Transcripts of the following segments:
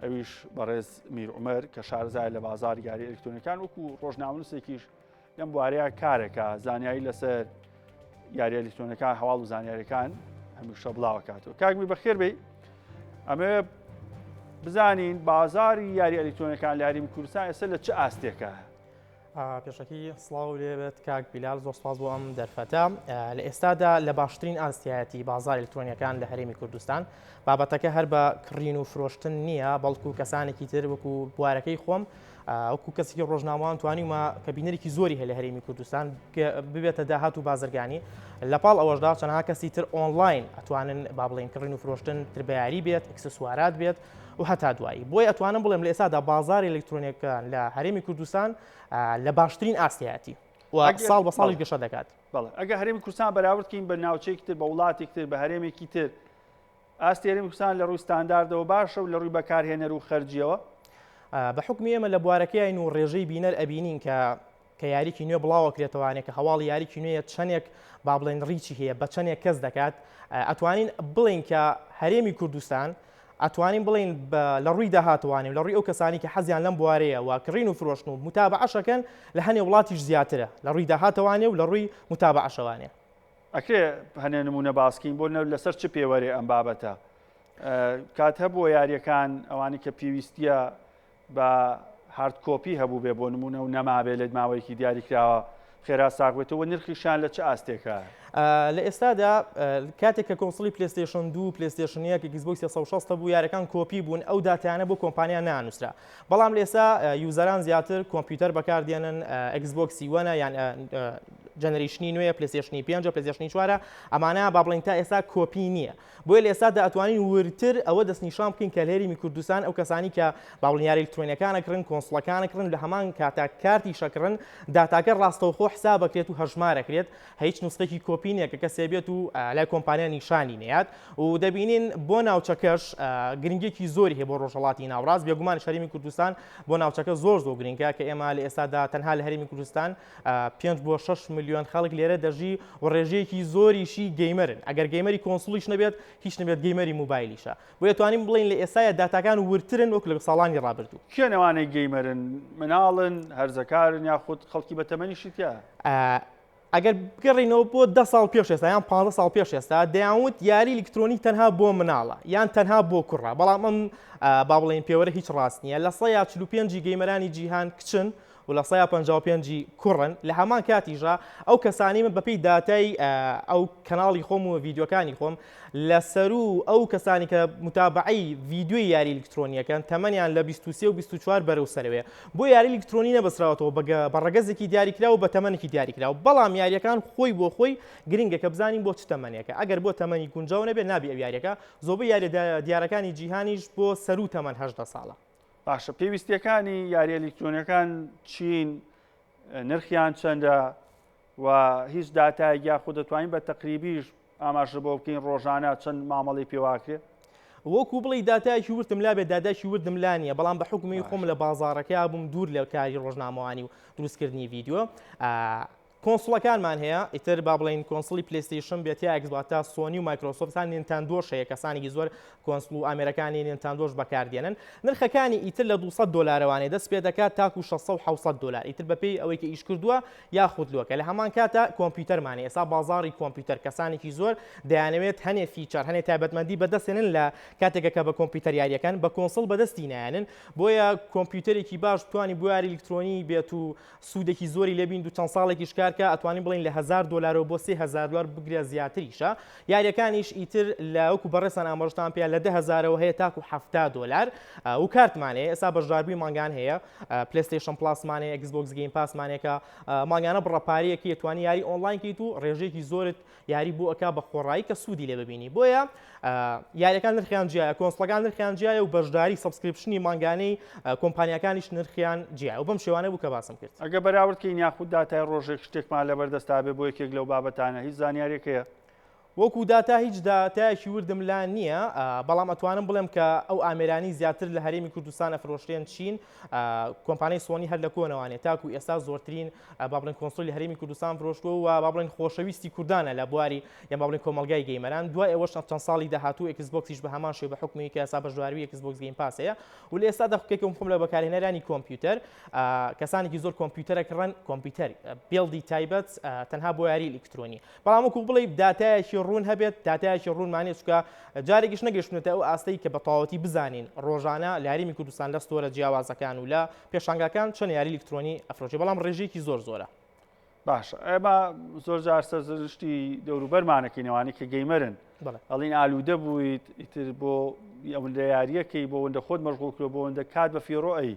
ئەویش بەڕێز میر عومەر کە شارەزای لە بازار یاری ئەلکترۆنیەکان وەکو ڕۆژنامەنووسێکیش لەم بوارەیە کارێکە زانیاری لەسەر یاری ئەلکترۆنیەکان هەواڵ و زانیاریەکان هەمیشە بڵاوکاتەوە. کاکمی بەخێر بێ ئەمە بزانین بازاری یاری ئەلکترۆنیەکان لە یاریمی کوردستان ئێستا لە چه ئاستێکە؟ پێشەکی سڵاو لێبێت کاک بیلال، زۆر سپاس بۆ ئەم دەرفەتە. لە ئێستادا لە باشترین ئاستایەتی بازار ئەلکترۆنیەکان لە هەرێمی کوردستان بابەتەکە هەر بە کڕین و فرۆشتن نییە، بەڵکو کەسانێکی تر وەکو بوارەکەی خۆم وەکو کەسێکی ڕۆژنامەوان توانیمە کە بینەرێکی زۆری هەیە لە هەرێمی کوردستان ببێتە داهات و بازرگانی. لەپاڵ ئەوەشدا چەندها کەسی تر ئۆنلاین ئەتوانن با بڵێن کڕین و فرۆشتن تر بە یاری بێت، ئەکسسوارات بێت و هەتا دوایی. بۆی ئەتوانم بڵێم لە ئێستادا بازاری ئەلکترۆنیەکان لە هەرێمی کوردستان لە باشترین ئاستایەتی و ساڵ بە ساڵی گەشە دەکات. بەڵێ ئەگە هەرێمی کوردستان بەراوردکەین بە ناوچەیەکی تر بە وڵاتێک تر بە هەرێمێکی تر، ئاستی هەرێمی کوردستان لە ڕووی ستانداردەوە باشە و لە ڕووی بەکارهێنەر و خەرجیەوە بە حکمی ئێمە لە بوارەکەین و ڕێژەی بینەر ئەبینین کە یاریکی نوێ بڵاوە کرێتەوانێت کە هەواڵی یاریکی نوێیە چەندێک با بڵێن ڕیچی هەیە بە چەندێک کەس دەکات، ئەتوانین بڵین کە هەرێمی کوردستان ئەتوانین بڵین لە ڕووی داهاتوانیم لە ڕووی ئەو کەسانی کە حەزیان لەم بوارەیە و کڕین و فرۆشتن و متابعەشەکەن لە هەنێ وڵاتیش زیاترە لە ڕووی داهاتوانێ و لە ڕووی متابعەشەوانێ. ئەکرێ هەنێ نمونە باسکین بۆ لەسەر چ پێوەرێ ئەم بابەتە کات هەبووە یاریەکان ئەوانی کە پێویستیە بە هارد کۆپی هەبوو بێ بۆ نمونە و نەمابێ لە ماوەیەکی دیاریکراوە خێرا ساغبێتەوە نرخیشان لە چه ئاستێکە؟ لە ئێستادا کاتێک کە کۆنسڵی پلیستیشن 2 پلیستیشن 1 ئەکسبۆکس 360 بوو یاریەکان کۆپی بوون ئەو داتایانە بۆ کۆمپانیا نانووسرا، بەڵام لە ئێستا یوزەران زیاتر کۆمپیوتەر بەکاردێنن ئەکسبۆکسی 1 یان جەنەریشنی نوێ پلیستیشنی 5 پلیستیشنی 4 ئەمانە با بڵین تا ئێستا کۆپی نییە. بۆیە لە ئێستادا ئەتوانین ورتر ئەوە دەستنیشان بکەین کە لە هەرێمی کوردستان ئەو کەسانی کە با بڵین یاری ئەلکترۆنیەکانە کڕن کۆنسڵەکانە کڕن لە هەمان کاتا کارتی شەکڕن داتاکە ڕاستەوخۆ حساب بکرێت و هەژمارەکرێت، هیچ نوسخەی کۆپی نییە کە کەسێ بێت و لای کۆمپانیا نیشانی نێیات و دەبینین بۆ ناوچەکەش گرنگێکی زۆری هەیە بۆ ڕۆژهەڵاتی ناوڕاست. بێگومان هەرێمی کوردستان بۆ ناوچەکە زۆر گرنگە کە ئێمە لە ئێستادا تەنها لە هەرێمی کوردستان 5 بۆ 6 میلیۆن خەڵک لێرە دەژی و ڕێژەیەکی زۆریشی گەیمەرن، ئەگەر گەیمەری کۆنسڵیش نەبێت هیچ نەبێت گەیمەری موبایلیشە. بۆیە توانین بڵین لە ئێستاە داتاکان ورترن وەک لە ساڵانی ڕابردوو. کێنەوانەی گەیمەرن مناڵن هەرزەکارن یاخود خەڵکی بە تەمەنیشی تیا؟ ئەگەر بگەڕینەوە بۆ 10 ساڵ پێش ئێستا یان 15 ساڵ پێش ئێستا دەیانوت یاری ئەلکترۆنیک تەنها بۆ مناڵە یان تەنها بۆ کوڕە، بەڵام ئەم با بڵێن پێوەرە هیچ ڕاست نییە. لە 145 گەیمەرانی جیهان کچن و لە 155 کوڕن. لە هەمان کاتیژە ئەو کەسانی من بەپێی داتای ئەو کەناڵی خۆم و ڤیددیۆکانی خۆم لەسەر و ئەو کەسانی کە متابعی ڤیددیۆی یاری ئەلکترۆنیەکان تەمەنیان لە 23 و 24 بەرەو سەرەوەیە. بۆ یاری ئەلکترۆنی نەبەسراوەتەوە بە ڕەگەزێکی دیاریکرا و بە تەمەنێکی دیاریکرا و بەڵام یاریەکان خۆی بۆ خۆی گرنگە کە بزانین بۆ چ تەمەنێکە. ئەگەر بۆ تەمەنی گونجاو نەبێت نابێ ئەو یاریەکە. زۆربەی یاری دیارەکانی جیهانیش بۆ سەر و تەمەن 18 ساڵە. باشە پێویستیەکانی یاری ئەلکترۆنیەکان چین نرخیان چەندە و هیچ داتایەک یاخود دەتوانین بە تەقریبیش ئاماژە بۆ بکەین ڕۆژانە چەند مامەڵی پێواکرێت؟ وەکو بڵی داتایەکی ورتم لا بێت داداشی وردم لا نییە، بەڵام بە حکمی خۆم لە بازاڕەکە بووم دوور لە کاری ڕۆژنامەوانی و دروستکردنی ڤیددیۆ. کۆنسڵەکانمان هەیە ئیتر با بڵین کۆنسڵی پلیستیشن بێت یا ئەکسباتە سۆنی و مایکرۆسۆفتان نینتاندۆش هەیە کەسانێکی زۆر کۆنسڵ و ئامێرەکانی نینتاندۆش بەکاردێنن. نرخەکانی ئیتر لە 200 دلارەوانێ دەست پێ دەکات تاکو 600 700 دلار ئیتر بەپێی ئەوەی کە ئیش کردووە یاخود لۆکە. لە هەمان کاتە کۆمپیوتەرمانێ ئێستا بازاڕی کۆمپیوتەر کەسانێکی زۆر دەیانەوێت هەنێ فیچەر هەنێ تایبەتمەندی بەدەستێنن لە کاتێکەکە بە کۆمپیوتەر یاریەکان بە کۆنسڵ بەدەستی نایەنن. بۆیە کۆمپیوتەرێکی باش توانی بۆ یاری ئەلکترۆنی بێت و سوودێکی زۆری لێبین و چەند ساڵێکیش کارکە ئەتوانین بڵین لە 1000 دلار بۆ 3000 دلار بگرێ زیاتریشە. یاریەکانیش ئیتر لە وەکو بەڕێسان ئاماژتان پێ لە 10000ەوە هەیە تاکو 70 دلار و کارتمانەیە ئێستا بەشداربووی ماگان هەیە پلیستیشن پلاسمانەیە ئەکسبۆکس گەیم پاسمانێکە ماگانە بڕەپارەیەکی توانی یاری ئۆنلاینکەیت و ڕێژەیەکی زۆرت یاری بۆ ئەکا بە خۆڕایی کە سوودی لێ ببینی. بۆیە یاریەکان نرخیان جیایە، کۆنسڵەکان نرخیان جیایە و بەشداری سەبسکریپشنی مانگانەی کۆمپانیەکانیش نرخیان جیایە و بەم شێوانە بوو کە باسم کرد. ئەگە بەراوردکەین یاخود داتای ڕۆژێک شتێکمان لەبەردەستا بێ بۆ یەکێک لەو بابەتانە هیچ زانیاریەکەیە؟ وەکو داتا هیچ داتایەکی وردم لا نییە بەڵام ئەتوانم بڵێم کە ئەو ئامێرانی زیاتر لە هەرێمی کوردستان ئەفرۆشتێن چین کۆمپانیای سۆنی هەر لە کۆنەوانێت تاکو ئێستا زۆرترین با بڵێن کۆنسۆلی هەرێمی کوردستان فرۆشتووە و با بڵێن خۆشەویستی کوردانە لە بواری یان با بڵێن کۆمەلگای گەیمەران دوای ئێوەش چەند ساڵی داهاتوو ئێکسبۆکسیش بە هەمان شێوە بە حکمی کە ئێستا بەشداریی ئێکسبۆکس گەیم پاس هەیە و لە ئێستا دەخکێکم خۆم لە بەکارهێنەرانی کۆمپیوتەر کەسانێکی زۆر کۆمپیوتەرە کڕن کۆمپیوتەر بێڵدی تایبەت تەنها بۆ یاری ئلکترۆنی بەڵام وەکو بڵێ داتایەکی ڕوون هەبێت داتایەکی ڕوونمانێ چکە جارێکیش نەگەشتونێتە ئەو ئاستەی کە بە تەواوەتی بزانین ڕۆژانە لە هەرێمی کوردستان لە ستۆرە جیاوازەکان و لە پێشانگاکان چەند یاری ئلکترۆنی ئەفرۆشێ بەڵام ڕێژەیەکی زۆرە باش ئێمە زۆر جار سەرزشتی دەوروبەرمانەکەینەوانی کە گەیمەرن ئەڵین ئالوودە بوویت ئیتر بۆ ئەوەندە یاریەکەی بۆ ئەوەندە خۆت مەشغوڵکرۆ بۆ ئەوەندە کات بە فیڕۆئی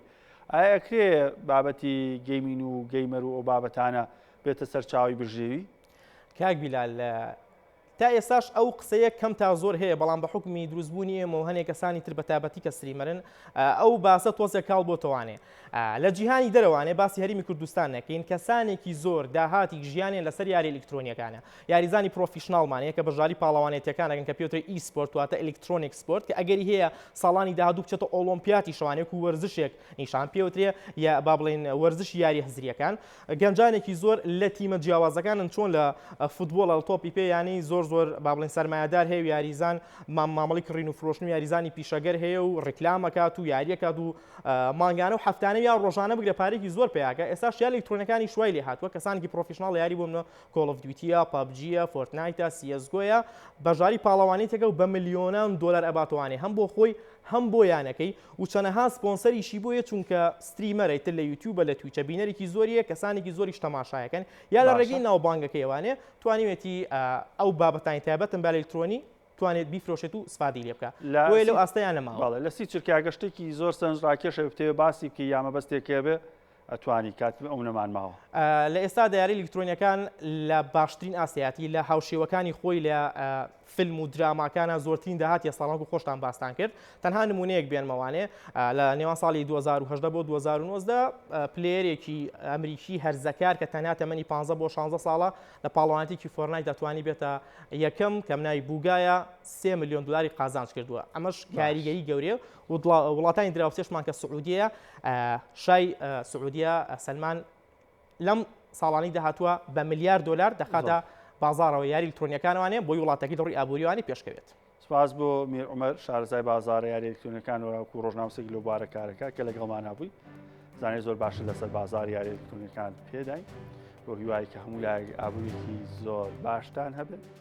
ئایا ئەکرێ بابەتی گەیمین و گەیمەر و ئەو بابەتانە بێتە سەرچاوی بژێوی؟ کاک بیلال تا ئێستاش ئەو قسەیە کەم تا زۆر هەیە بەڵام بە حکمی دروستبوونی ئێمە و هەنێک کەسانی تر بە تایبەتی کە سریمەرن ئەو باسە تۆزێک کاڵ بۆتەوانێ لە جیهانی دەرەوانێ باسی هەرێمی کوردستان نەکەین کەسانێکی زۆر داهاتی ژیانیان لەسەر یاری ئلکترۆنیەکانە یاریزانی پرۆفیشناڵمانەیە کە بەژاری پاڵەوانێتیەکانەکەن کە پێوتری ئیسپۆرت واتە ئلکترۆنیک سپۆرت کە ئەگەری هەیە ساڵانی داهاتوو بچێتە ئۆلۆمپیاتی شەوانێک و وەرزشێک نیشان پێوترێ یا با بڵێن وەرزش یاری هەزریەکان گەنجانێکی زۆر لە تیمە جیاوازەکانن چۆن لە فوتبۆڵ لە تۆپی پێ ینی زۆر با بڵێن سەرمایه‌دار هەیە و یاریزان مامەڵی کڕین و فرۆشتن و یاریزانی پیشەگەر هەیە و ڕیکلامەکات و یاریەکات و مانگانە و هەفتانە یا ڕۆژانە بگرە پارێکی زۆر پێیاکە ئێستا یاری ئلکترۆنیەکانی شوای لێ هاتووە کەسانێکی پرۆفیشناڵ یاری بۆ منە کۆڵ ئۆف دیوتیە پابجیە فۆرتنایتە سیسگۆیە بەژاری پاڵەوانێتێکە و بە ملیۆنان دۆلار ئەباتوانێ هەم بۆ خۆی هەم بۆ یانەکەی و چەنەها سپۆنسەریشی بۆیە چونکە ستریمەرەیتر لە یوتیوبە لە تویچە بینەرێکی زۆریە کەسانێکی زۆریش تەماشایەکەن یا لە ڕێگەی ناوبانگەکەیوانێ توانیوێتی ئەو بابەتانی تایبەتن بە ئلکترۆنی توانێت بیفرۆشێت و سپادی لێ بکە بۆیە لەو ئاستەیان نەماوە لە سی چرکاگەشتێکی زۆر سەرنجڕاکێشە بتێوێ باسی بکە یامە بەستێکێ بێ ئەتوانی کاتب ئەو نەمان ماوە لە ئێستا دیاری ئلکترۆنیەکان لە باشترین ئاسیاتی لە هاوشێوەکانی خۆی لە فیلم و دراماکانە زۆرترین داهاتی ساڵان و خۆشتان باستان کرد تەنها نمونەیەک بێنمەوانێ لە نێوان ساڵی 2010 بۆ 2019 پلێرێکی ئەمریکی هەرزەکار کە تەنها تەمەنی 15 بۆ 16 ساڵە لە پاڵەوانێتی فۆرنایت دەتوانی بێتە یەکەم کە منای بووگایە 3 ملیۆن دلاری قازانج کردووە ئەمەش کاریگەری گەورەیە و وڵاتانی دراوسێشمان کە سعودیە شای سعودیە سلمان لەم ساڵانی داهاتووە بە ملیار دلار دەخاتە بازارەوە یاری ئلکترۆنیەکانوانێ بۆی وڵاتەکەی دڕی ئابوووریوانی پێشکەوێت سپاس بۆ میر عومەر شارەزای بازارە یاری ئلکترۆنیەکان وەکو ڕۆژنامەسێکی لەو بارەکارەکە کە لەگەڵمان هەبووی زانێ زۆر باشە لەسەر بازار یاری ئلکترۆنیەکان پێداین بۆ هیوای کە هەموو لای ئابوووریەکی زۆر باشتان هەبێت